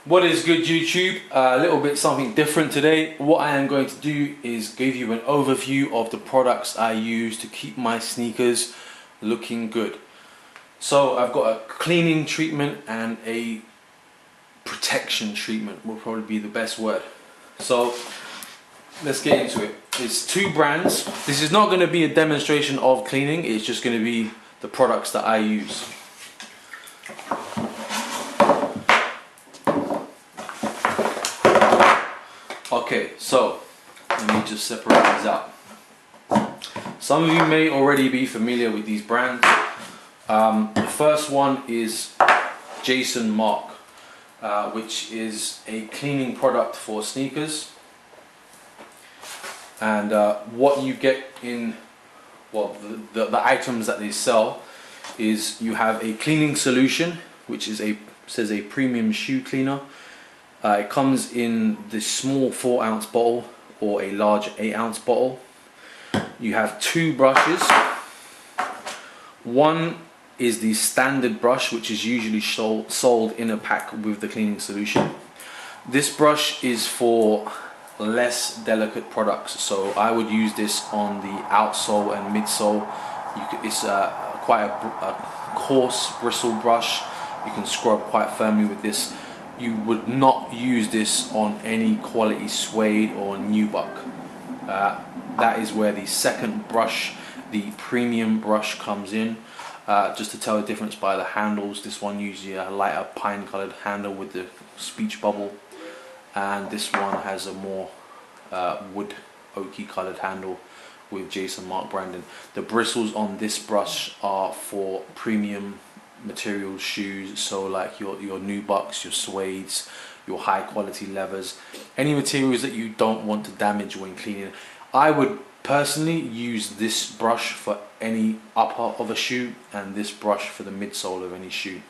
What is good, YouTube? A little bit something different today. What I am going to do is give you an overview of the products I use to keep my sneakers looking good. So I've got a cleaning treatment and a protection treatment will probably be the best word. So let's get into it. It's two brands. This is not going to be a demonstration of cleaning, it's just going to be the products that I use. Okay, so let me just separate these out. Some of you may already be familiar with these brands. The first one is Markk, which is a cleaning product for sneakers. And what you get in, well, the items that they sell is you have a cleaning solution, which is says a premium shoe cleaner. It comes in this small 4-ounce bottle or a large 8-ounce bottle. You have two brushes. One is the standard brush, which is usually sold in a pack with the cleaning solution. This brush is for less delicate products, so I would use this on the outsole and midsole. It's quite a coarse bristle brush. You can scrub quite firmly with this. You would not use this on any quality suede or nubuck. That is where the second brush, the premium brush, comes in. Just to tell the difference by the handles, this one usually a lighter pine colored handle with the speech bubble, and this one has a more wood oaky colored handle with Markk branding. The bristles on this brush are for premium material shoes, so like your nubucks, your suedes, your high quality leathers, any materials that you don't want to damage when cleaning. I would personally use this brush for any upper of a shoe and this brush for the midsole of any shoe,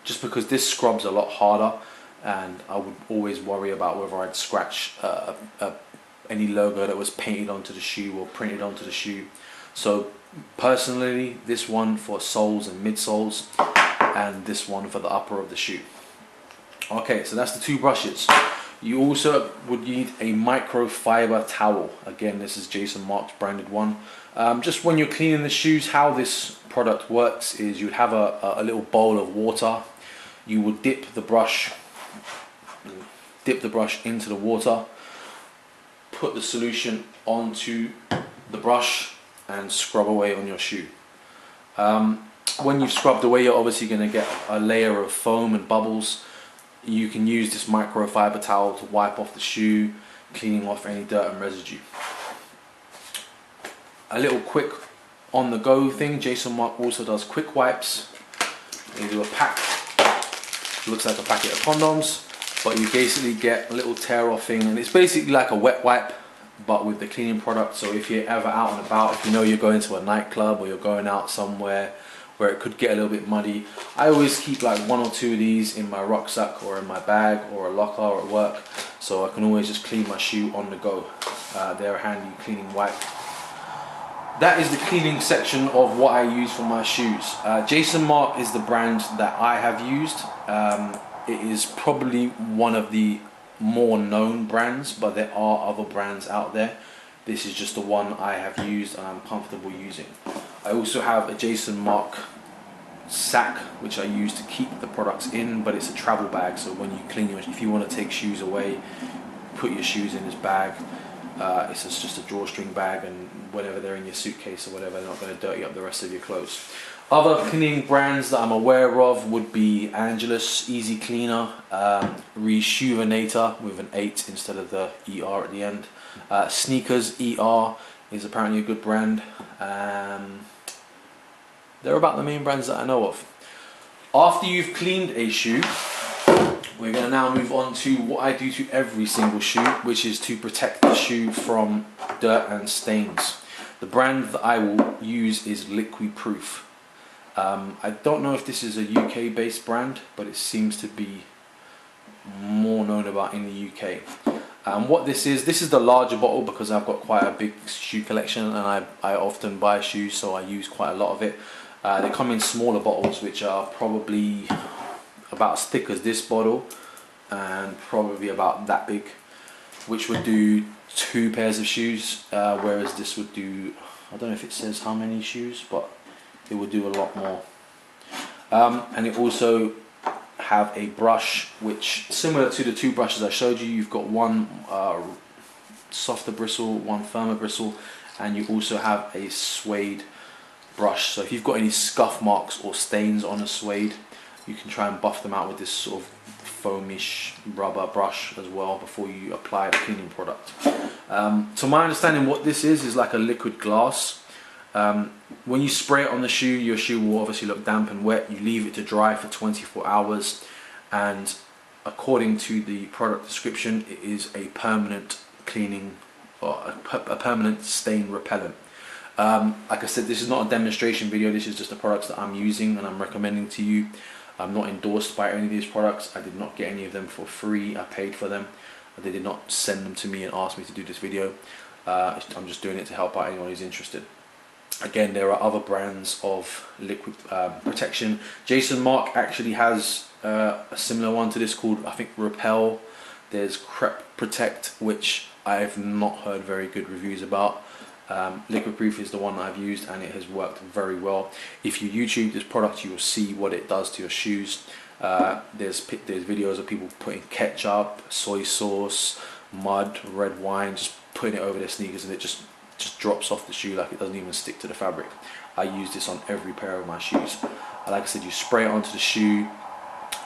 just because this scrubs a lot harder, and I would always worry about whether I'd scratch any logo that was painted onto the shoe or printed onto the shoe. So personally, this one for soles and midsoles, and this one for the upper of the shoe. Okay, so that's the two brushes. You also would need a microfiber towel. Again, this is Markk's branded one. Just when you're cleaning the shoes, how this product works is you'd have a little bowl of water. You would dip the brush into the water, put the solution onto the brush, and scrub away on your shoe. When you've scrubbed away, you're obviously going to get a layer of foam and bubbles. You can use this microfiber towel to wipe off the shoe, cleaning off any dirt and residue. A little quick on the go thing, Markk also does quick wipes. They do a pack, looks like a packet of condoms, but you basically get a little tear off thing, and it's basically like a wet wipe but with the cleaning product. So if you're ever out and about, if you know you're going to a nightclub or you're going out somewhere where it could get a little bit muddy, I always keep like 1 or 2 of these in my rucksack or in my bag or a locker or at work, so I can always just clean my shoe on the go. They're a handy cleaning wipe. That is the cleaning section of what I use for my shoes. Markk is the brand that I have used. It is probably one of the more known brands, but there are other brands out there. This is just the one I have used and I'm comfortable using. I also have a Markk sack which I use to keep the products in, but it's a travel bag, so when you clean if you want to take shoes away, put your shoes in this bag. It's just a drawstring bag, and whenever they're in your suitcase or whatever, they're not going to dirty up the rest of your clothes. Other cleaning brands that I'm aware of would be Angelus Easy Cleaner, Reshoevenator with an 8 instead of the ER at the end. Sneakers ER is apparently a good brand. They're about the main brands that I know of. After you've cleaned a shoe, we're going to now move on to what I do to every single shoe, which is to protect the shoe from dirt and stains. The brand that I will use is Liquiproof. I don't know if this is a UK based brand, but it seems to be more known about in the UK. What this is the larger bottle because I've got quite a big shoe collection and I often buy shoes, so I use quite a lot of it. They come in smaller bottles which are probably about as thick as this bottle and probably about that big, which would do 2 pairs of shoes, whereas this would do, I don't know if it says how many shoes, but it would do a lot more. And it also have a brush which, similar to the 2 brushes I showed you, you've got one softer bristle, one firmer bristle, and you also have a suede brush. So if you've got any scuff marks or stains on a suede, you can try and buff them out with this sort of foamish rubber brush as well before you apply the cleaning product. To my understanding, what this is like a liquid glass. When you spray it on the shoe, your shoe will obviously look damp and wet. You leave it to dry for 24 hours, and according to the product description, it is a permanent cleaning or a permanent stain repellent. Like I said, this is not a demonstration video, this is just the products that I'm using and I'm recommending to you. I'm not endorsed by any of these products. I did not get any of them for free. I paid for them. They did not send them to me and ask me to do this video. I'm just doing it to help out anyone who's interested. Again, there are other brands of liquid protection. Jason Markk actually has a similar one to this called, I think, Repel. There's Crep Protect, which I've not heard very good reviews about. Liquiproof is the one that I've used and it has worked very well. If you YouTube this product, you will see what it does to your shoes. There's videos of people putting ketchup, soy sauce, mud, red wine, just putting it over their sneakers, and it just drops off the shoe like it doesn't even stick to the fabric. I use this on every pair of my shoes. Like I said, you spray it onto the shoe,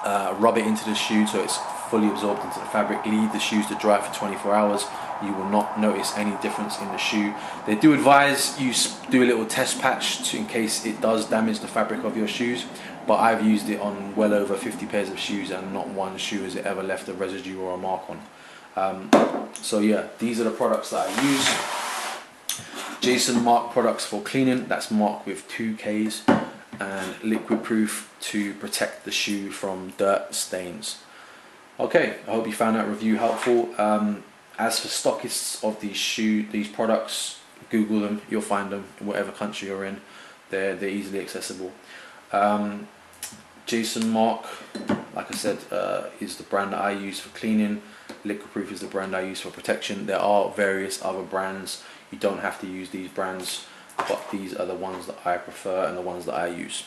rub it into the shoe so it's fully absorbed into the fabric, leave the shoes to dry for 24 hours. You will not notice any difference in the shoe. They do advise you do a little test patch in case it does damage the fabric of your shoes, but I've used it on well over 50 pairs of shoes and not one shoe has it ever left a residue or a mark on. So yeah, these are the products that I use. Jason Markk products for cleaning, that's Markk with 2 Ks, and Liquiproof to protect the shoe from dirt stains. Okay, I hope you found that review helpful. As for stockists of these products, Google them, you'll find them in whatever country you're in. They're easily accessible. Jason Markk, like I said, is the brand that I use for cleaning. Liquiproof is the brand I use for protection. There are various other brands. You don't have to use these brands, but these are the ones that I prefer and the ones that I use.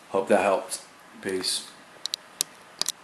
Hope that helped. Peace.